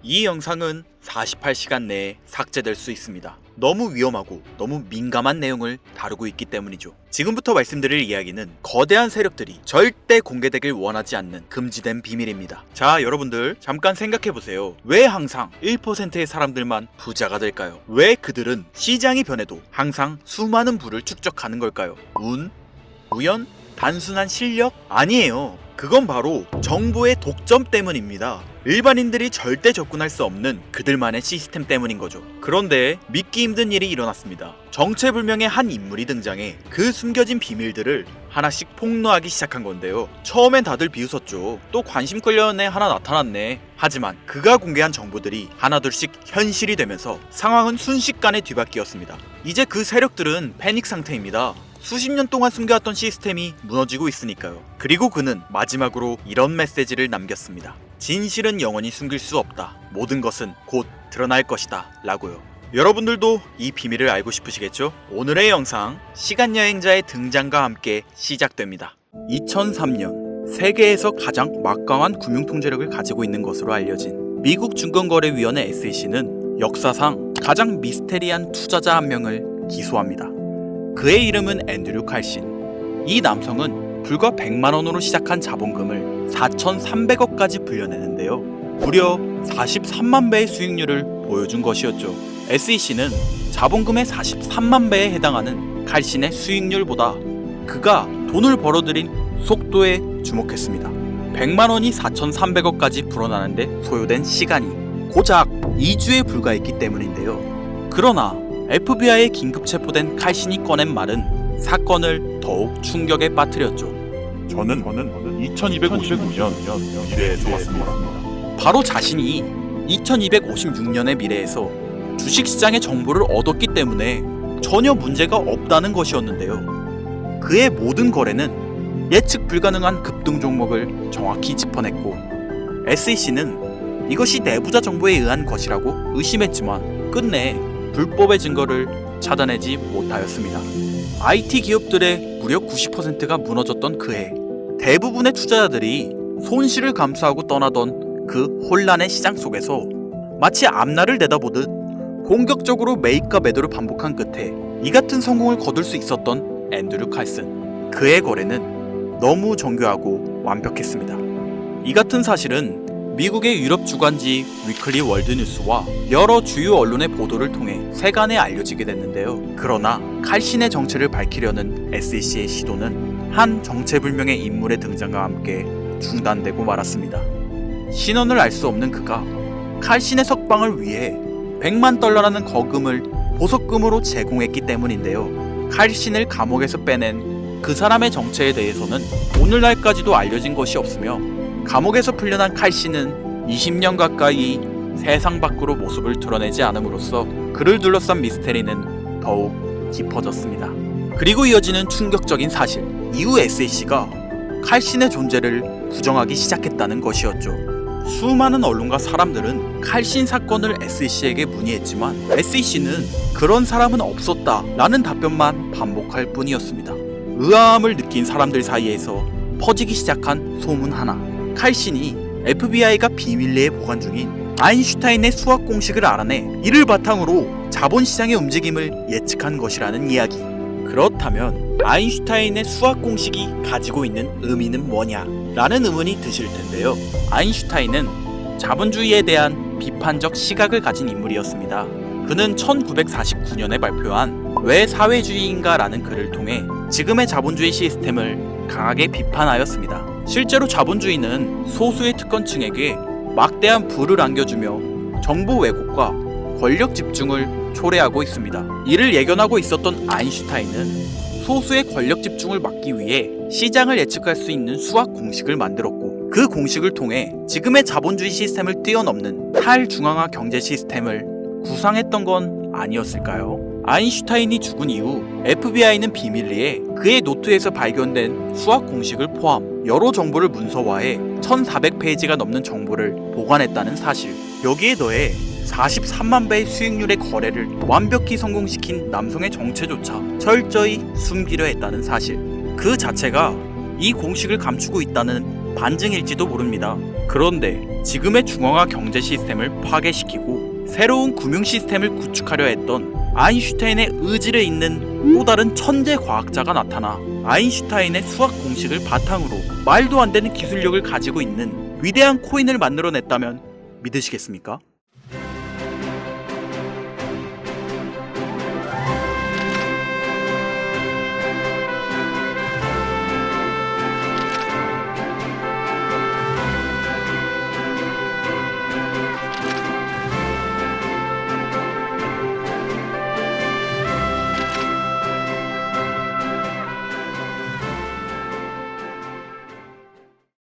이 영상은 48시간 내에 삭제될 수 있습니다. 너무 위험하고 너무 민감한 내용을 다루고 있기 때문이죠. 지금부터 말씀드릴 이야기는 거대한 세력들이 절대 공개되길 원하지 않는 금지된 비밀입니다. 자, 여러분들 잠깐 생각해보세요. 왜 항상 1%의 사람들만 부자가 될까요? 왜 그들은 시장이 변해도 항상 수많은 부를 축적하는 걸까요? 운? 우연? 단순한 실력? 아니에요. 그건 바로 정보의 독점 때문입니다. 일반인들이 절대 접근할 수 없는 그들만의 시스템 때문인 거죠. 그런데 믿기 힘든 일이 일어났습니다. 정체불명의 한 인물이 등장해 그 숨겨진 비밀들을 하나씩 폭로하기 시작한 건데요. 처음엔 다들 비웃었죠. 또 관심 끌려는 애 하나 나타났네. 하지만 그가 공개한 정보들이 하나둘씩 현실이 되면서 상황은 순식간에 뒤바뀌었습니다. 이제 그 세력들은 패닉 상태입니다. 수십 년 동안 숨겨왔던 시스템이 무너지고 있으니까요. 그리고 그는 마지막으로 이런 메시지를 남겼습니다. 진실은 영원히 숨길 수 없다. 모든 것은 곧 드러날 것이다. 라고요. 여러분들도 이 비밀을 알고 싶으시겠죠? 오늘의 영상, 시간여행자의 등장과 함께 시작됩니다. 2003년 세계에서 가장 막강한 금융통제력을 가지고 있는 것으로 알려진 미국 증권거래위원회 SEC는 역사상 가장 미스테리한 투자자 한 명을 기소합니다. 그의 이름은 앤드류 칼신. 이 남성은 불과 100만원으로 시작한 자본금을 4,300억까지 불려내는데요. 무려 43만 배의 수익률을 보여준 것이었죠. SEC는 자본금의 43만 배에 해당하는 칼신의 수익률보다 그가 돈을 벌어들인 속도에 주목했습니다. 100만원이 4,300억까지 불어나는데 소요된 시간이 고작 2주에 불과했기 때문인데요. 그러나 FBI에 긴급 체포된 칼신이 꺼낸 말은 사건을 더욱 충격에 빠뜨렸죠. 저는 2256년 미래에서 왔습니다. 바로 자신이 2256년의 미래에서 주식시장의 정보를 얻었기 때문에 전혀 문제가 없다는 것이었는데요. 그의 모든 거래는 예측 불가능한 급등 종목을 정확히 짚어냈고 SEC는 이것이 내부자 정보에 의한 것이라고 의심했지만 끝내 불법의 증거를 찾아내지 못하였습니다. IT 기업들의 무려 90%가 무너졌던 그해, 대부분의 투자자들이 손실을 감수하고 떠나던 그 혼란의 시장 속에서 마치 앞날을 내다보듯 공격적으로 매입과 매도를 반복한 끝에 이 같은 성공을 거둘 수 있었던 앤드류 칼슨. 그의 거래는 너무 정교하고 완벽했습니다. 이 같은 사실은 미국의 유럽 주간지 위클리 월드뉴스와 여러 주요 언론의 보도를 통해 세간에 알려지게 됐는데요. 그러나 칼신의 정체를 밝히려는 SEC의 시도는 한 정체불명의 인물의 등장과 함께 중단되고 말았습니다. 신원을 알 수 없는 그가 칼신의 석방을 위해 100만 달러라는 거금을 보석금으로 제공했기 때문인데요. 칼신을 감옥에서 빼낸 그 사람의 정체에 대해서는 오늘날까지도 알려진 것이 없으며 감옥에서 풀려난 칼신은 20년 가까이 세상 밖으로 모습을 드러내지 않음으로써 그를 둘러싼 미스테리는 더욱 깊어졌습니다. 그리고 이어지는 충격적인 사실, 이후 SEC가 칼신의 존재를 부정하기 시작했다는 것이었죠. 수많은 언론과 사람들은 칼신 사건을 SEC에게 문의했지만 SEC는 그런 사람은 없었다 라는 답변만 반복할 뿐이었습니다. 의아함을 느낀 사람들 사이에서 퍼지기 시작한 소문 하나, 칼신이 FBI가 비밀리에 보관 중인 아인슈타인의 수학 공식을 알아내 이를 바탕으로 자본시장의 움직임을 예측한 것이라는 이야기. 그렇다면 아인슈타인의 수학 공식이 가지고 있는 의미는 뭐냐? 라는 의문이 드실 텐데요. 아인슈타인은 자본주의에 대한 비판적 시각을 가진 인물이었습니다. 그는 1949년에 발표한 왜 사회주의인가 라는 글을 통해 지금의 자본주의 시스템을 강하게 비판하였습니다. 실제로 자본주의는 소수의 특권층에게 막대한 부를 안겨주며 정보 왜곡과 권력 집중을 초래하고 있습니다. 이를 예견하고 있었던 아인슈타인은 소수의 권력 집중을 막기 위해 시장을 예측할 수 있는 수학 공식을 만들었고 그 공식을 통해 지금의 자본주의 시스템을 뛰어넘는 탈중앙화 경제 시스템을 구상했던 건 아니었을까요? 아인슈타인이 죽은 이후 FBI는 비밀리에 그의 노트에서 발견된 수학 공식을 포함 여러 정보를 문서화해 1400페이지가 넘는 정보를 보관했다는 사실. 여기에 더해 43만 배의 수익률의 거래를 완벽히 성공시킨 남성의 정체조차 철저히 숨기려 했다는 사실. 그 자체가 이 공식을 감추고 있다는 반증일지도 모릅니다. 그런데 지금의 중앙화 경제 시스템을 파괴시키고 새로운 금융 시스템을 구축하려 했던 아인슈타인의 의지를 잇는 또 다른 천재 과학자가 나타나 아인슈타인의 수학 공식을 바탕으로 말도 안 되는 기술력을 가지고 있는 위대한 코인을 만들어냈다면 믿으시겠습니까?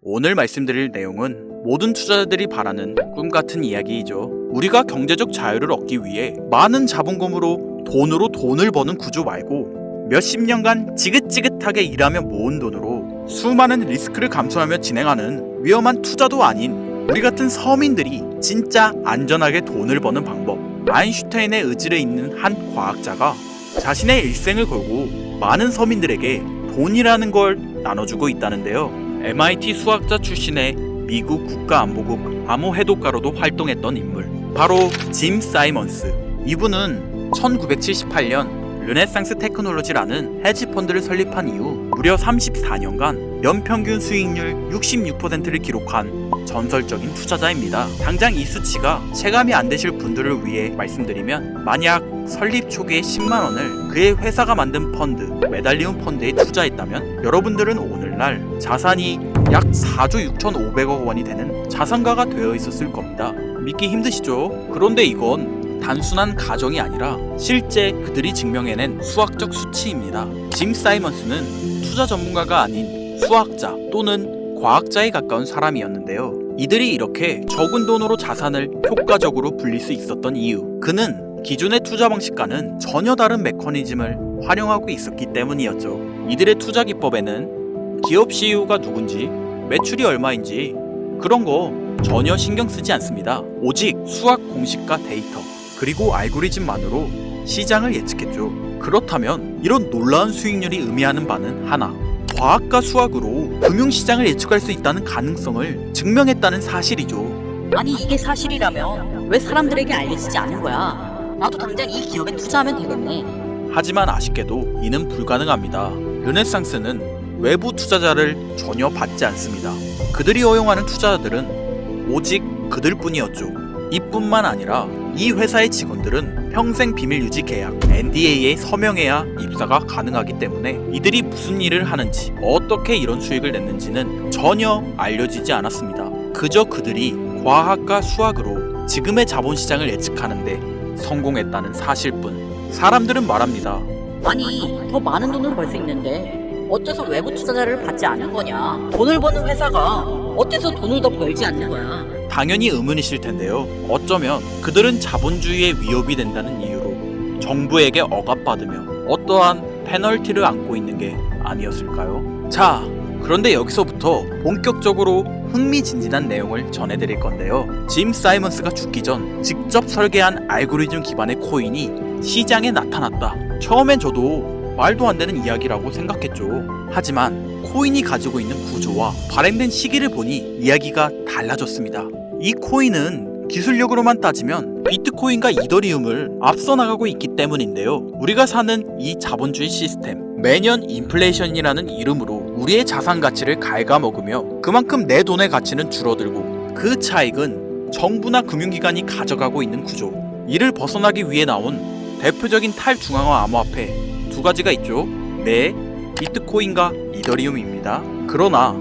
오늘 말씀드릴 내용은 모든 투자자들이 바라는 꿈같은 이야기이죠. 우리가 경제적 자유를 얻기 위해 많은 자본금으로 돈으로 돈을 버는 구조 말고 몇십 년간 지긋지긋하게 일하며 모은 돈으로 수많은 리스크를 감수하며 진행하는 위험한 투자도 아닌 우리 같은 서민들이 진짜 안전하게 돈을 버는 방법. 아인슈타인의 의지를 잇는 한 과학자가 자신의 일생을 걸고 많은 서민들에게 돈이라는 걸 나눠주고 있다는데요. MIT 수학자 출신의 미국 국가안보국 암호해독가로도 활동했던 인물, 바로 짐 사이먼스. 이분은 1978년 르네상스 테크놀로지라는 헤지펀드를 설립한 이후 무려 34년간 연평균 수익률 66%를 기록한 전설적인 투자자입니다. 당장 이 수치가 체감이 안 되실 분들을 위해 말씀드리면, 만약 설립 초기에 10만 원을 그의 회사가 만든 펀드, 메달리움 펀드에 투자했다면 여러분들은 오늘날 자산이 약 4조 6,500억 원이 되는 자산가가 되어 있었을 겁니다. 믿기 힘드시죠? 그런데 이건 단순한 가정이 아니라 실제 그들이 증명해낸 수학적 수치입니다. 짐 사이먼스는 투자 전문가가 아닌 수학자 또는 과학자에 가까운 사람이었는데요. 이들이 이렇게 적은 돈으로 자산을 효과적으로 불릴 수 있었던 이유, 그는 기존의 투자 방식과는 전혀 다른 메커니즘을 활용하고 있었기 때문이었죠. 이들의 투자 기법에는 기업 CEO가 누군지, 매출이 얼마인지 그런 거 전혀 신경 쓰지 않습니다. 오직 수학 공식과 데이터, 그리고 알고리즘만으로 시장을 예측했죠. 그렇다면 이런 놀라운 수익률이 의미하는 바는 하나, 과학과 수학으로 금융시장을 예측할 수 있다는 가능성을 증명했다는 사실이죠. 아니, 이게 사실이라면 왜 사람들에게 알려지지 않은 거야? 나도 당장 이 기업에 투자하면 되겠네. 하지만 아쉽게도 이는 불가능합니다. 르네상스는 외부 투자자를 전혀 받지 않습니다. 그들이 허용하는 투자자들은 오직 그들뿐이었죠. 이뿐만 아니라 이 회사의 직원들은 평생 비밀 유지 계약 NDA에 서명해야 입사가 가능하기 때문에 이들이 무슨 일을 하는지, 어떻게 이런 수익을 냈는지는 전혀 알려지지 않았습니다. 그저 그들이 과학과 수학으로 지금의 자본시장을 예측하는데 성공했다는 사실뿐. 사람들은 말합니다. 아니, 더 많은 돈을 벌 수 있는데 어째서 외부 투자자를 받지 않는 거냐? 돈을 버는 회사가 어째서 돈을 더 벌지 않는 거야? 당연히 의문이실 텐데요. 어쩌면 그들은 자본주의의 위협이 된다는 이유로 정부에게 억압받으며 어떠한 페널티를 안고 있는 게 아니었을까요? 자, 그런데 여기서부터 본격적으로 흥미진진한 내용을 전해드릴 건데요. 짐 사이먼스가 죽기 전 직접 설계한 알고리즘 기반의 코인이 시장에 나타났다. 처음엔 저도 말도 안 되는 이야기라고 생각했죠. 하지만 코인이 가지고 있는 구조와 발행된 시기를 보니 이야기가 달라졌습니다. 이 코인은 기술력으로만 따지면 비트코인과 이더리움을 앞서 나가고 있기 때문인데요. 우리가 사는 이 자본주의 시스템, 매년 인플레이션이라는 이름으로 우리의 자산 가치를 갉아먹으며 그만큼 내 돈의 가치는 줄어들고, 그 차익은 정부나 금융기관이 가져가고 있는 구조. 이를 벗어나기 위해 나온 대표적인 탈중앙화 암호화폐 두 가지가 있죠. 네, 비트코인과 이더리움입니다. 그러나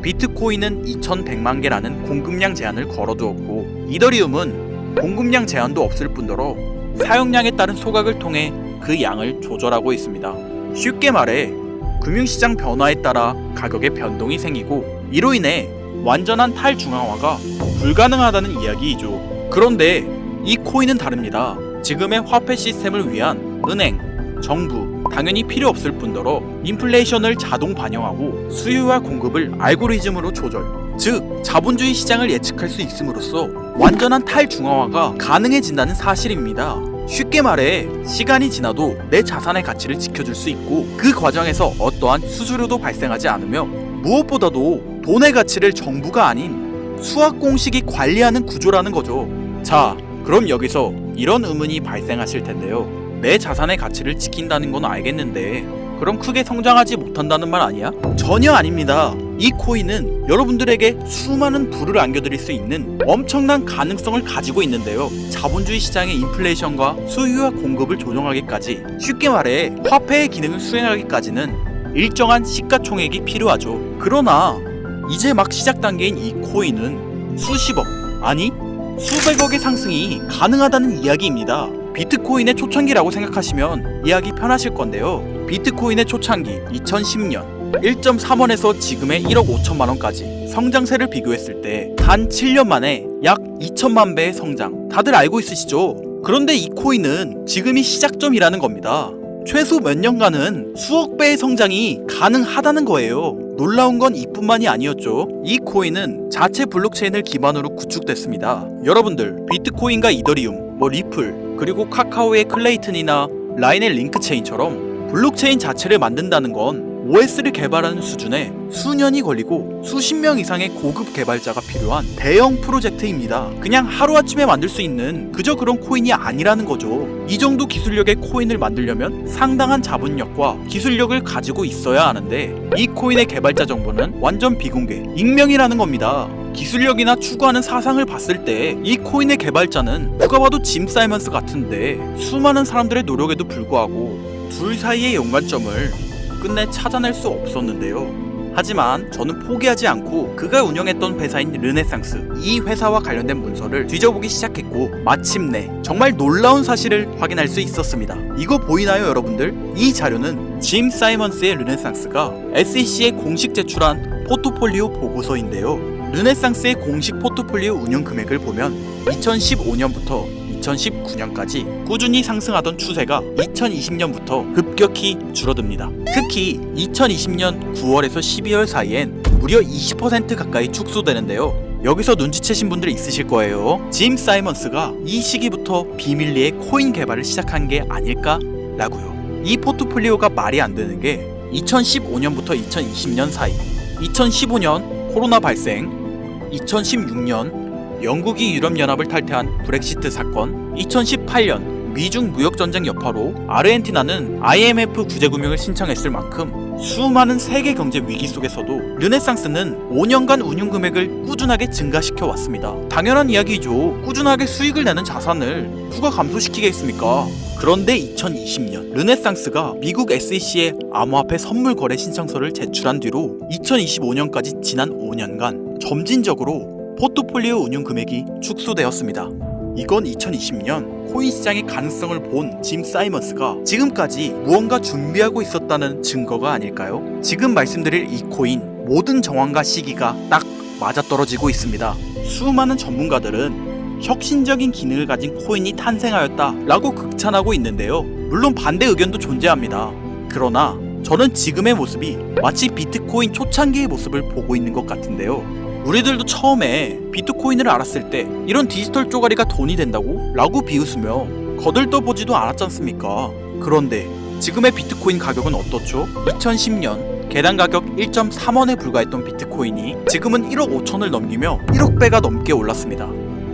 비트코인은 2100만 개라는 공급량 제한을 걸어두었고, 이더리움은 공급량 제한도 없을 뿐더러 사용량에 따른 소각을 통해 그 양을 조절하고 있습니다. 쉽게 말해 금융시장 변화에 따라 가격의 변동이 생기고, 이로 인해 완전한 탈중앙화가 불가능하다는 이야기이죠. 그런데 이 코인은 다릅니다. 지금의 화폐 시스템을 위한 은행, 정부, 당연히 필요 없을 뿐더러 인플레이션을 자동 반영하고 수요와 공급을 알고리즘으로 조절, 즉 자본주의 시장을 예측할 수 있음으로써 완전한 탈중앙화가 가능해진다는 사실입니다. 쉽게 말해 시간이 지나도 내 자산의 가치를 지켜줄 수 있고, 그 과정에서 어떠한 수수료도 발생하지 않으며, 무엇보다도 돈의 가치를 정부가 아닌 수학 공식이 관리하는 구조라는 거죠. 자, 그럼 여기서 이런 의문이 발생하실 텐데요. 내 자산의 가치를 지킨다는 건 알겠는데 그럼 크게 성장하지 못한다는 말 아니야? 전혀 아닙니다. 이 코인은 여러분들에게 수많은 부를 안겨드릴 수 있는 엄청난 가능성을 가지고 있는데요. 자본주의 시장의 인플레이션과 수요와 공급을 조정하기까지, 쉽게 말해 화폐의 기능을 수행하기까지는 일정한 시가총액이 필요하죠. 그러나 이제 막 시작 단계인 이 코인은 수십억, 아니 수백억의 상승이 가능하다는 이야기입니다. 비트코인의 초창기라고 생각하시면 이해하기 편하실 건데요. 비트코인의 초창기 2010년 1.3원에서 지금의 1억 5천만 원까지 성장세를 비교했을 때 단 7년 만에 약 2천만 배의 성장, 다들 알고 있으시죠? 그런데 이 코인은 지금이 시작점이라는 겁니다. 최소 몇 년간은 수억 배의 성장이 가능하다는 거예요. 놀라운 건 이뿐만이 아니었죠. 이 코인은 자체 블록체인을 기반으로 구축됐습니다. 여러분들 비트코인과 이더리움, 리플, 그리고 카카오의 클레이튼이나 라인의 링크체인처럼 블록체인 자체를 만든다는 건 OS를 개발하는 수준에 수년이 걸리고 수십 명 이상의 고급 개발자가 필요한 대형 프로젝트입니다. 그냥 하루아침에 만들 수 있는 그저 그런 코인이 아니라는 거죠. 이 정도 기술력의 코인을 만들려면 상당한 자본력과 기술력을 가지고 있어야 하는데 이 코인의 개발자 정보는 완전 비공개, 익명이라는 겁니다. 기술력이나 추구하는 사상을 봤을 때 이 코인의 개발자는 누가 봐도 짐 사이먼스 같은데 수많은 사람들의 노력에도 불구하고 둘 사이의 연관점을 끝내 찾아낼 수 없었는데요. 하지만 저는 포기하지 않고 그가 운영했던 회사인 르네상스, 이 회사와 관련된 문서를 뒤져보기 시작했고 마침내 정말 놀라운 사실을 확인할 수 있었습니다. 이거 보이나요 여러분들? 이 자료는 짐 사이먼스의 르네상스가 SEC에 공식 제출한 포트폴리오 보고서인데요. 르네상스의 공식 포트폴리오 운영 금액을 보면 2015년부터 2019년까지 꾸준히 상승하던 추세가 2020년부터 급격히 줄어듭니다. 특히 2020년 9월에서 12월 사이엔 무려 20% 가까이 축소되는데요. 여기서 눈치채신 분들 있으실 거예요. 짐 사이먼스가 이 시기부터 비밀리에 코인 개발을 시작한 게 아닐까라고요. 이 포트폴리오가 말이 안 되는 게 2015년부터 2020년 사이, 2015년 코로나 발생, 2016년 영국이 유럽연합을 탈퇴한 브렉시트 사건, 2018년 미중 무역전쟁 여파로 아르헨티나는 IMF 구제금융을 신청했을 만큼 수많은 세계 경제 위기 속에서도 르네상스는 5년간 운용 금액을 꾸준하게 증가시켜 왔습니다. 당연한 이야기죠. 꾸준하게 수익을 내는 자산을 누가 감소시키겠습니까? 그런데 2020년 르네상스가 미국 SEC에 암호화폐 선물 거래 신청서를 제출한 뒤로 2025년까지 지난 5년간 점진적으로 포트폴리오 운용 금액이 축소되었습니다. 이건 2020년 코인 시장의 가능성을 본 짐 사이먼스가 지금까지 무언가 준비하고 있었다는 증거가 아닐까요? 지금 말씀드릴 이 코인 모든 정황과 시기가 딱 맞아떨어지고 있습니다. 수많은 전문가들은 혁신적인 기능을 가진 코인이 탄생하였다 라고 극찬하고 있는데요. 물론 반대 의견도 존재합니다. 그러나 저는 지금의 모습이 마치 비트코인 초창기의 모습을 보고 있는 것 같은데요. 우리들도 처음에 비트코인을 알았을 때 이런 디지털 쪼가리가 돈이 된다고? 라고 비웃으며 거들떠보지도 않았지 않습니까? 그런데 지금의 비트코인 가격은 어떻죠? 2010년 개당 가격 1.3원에 불과했던 비트코인이 지금은 1억 5천을 넘기며 1억 배가 넘게 올랐습니다.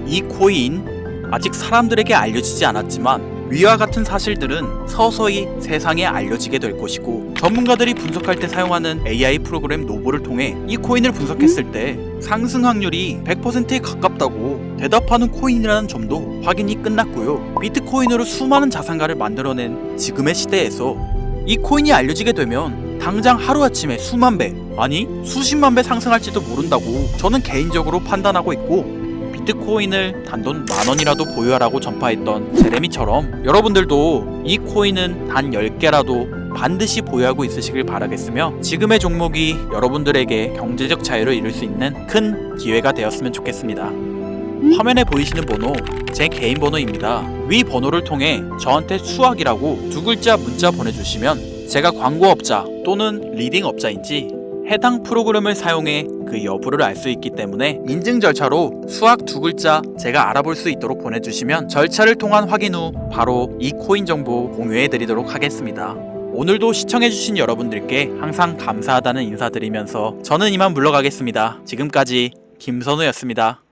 이 코인 아직 사람들에게 알려지지 않았지만 위와 같은 사실들은 서서히 세상에 알려지게 될 것이고 전문가들이 분석할 때 사용하는 AI 프로그램 노보를 통해 이 코인을 분석했을 때 상승 확률이 100%에 가깝다고 대답하는 코인이라는 점도 확인이 끝났고요. 비트코인으로 수많은 자산가를 만들어낸 지금의 시대에서 이 코인이 알려지게 되면 당장 하루아침에 수만 배, 아니 수십만 배 상승할지도 모른다고 저는 개인적으로 판단하고 있고 비트코인을 단돈 10,000원이라도 보유하라고 전파했던 제레미처럼 여러분들도 이 코인은 단 10개라도 반드시 보유하고 있으시길 바라겠으며 지금의 종목이 여러분들에게 경제적 자유를 이룰 수 있는 큰 기회가 되었으면 좋겠습니다. 화면에 보이시는 번호 제 개인 번호입니다. 위 번호를 통해 저한테 수학이라고 두 글자 문자 보내주시면 제가 광고업자 또는 리딩업자인지 해당 프로그램을 사용해 그 여부를 알 수 있기 때문에 인증 절차로 수학 두 글자 제가 알아볼 수 있도록 보내주시면 절차를 통한 확인 후 바로 이 코인 정보 공유해 드리도록 하겠습니다. 오늘도 시청해주신 여러분들께 항상 감사하다는 인사드리면서 저는 이만 물러가겠습니다. 지금까지 김선우였습니다.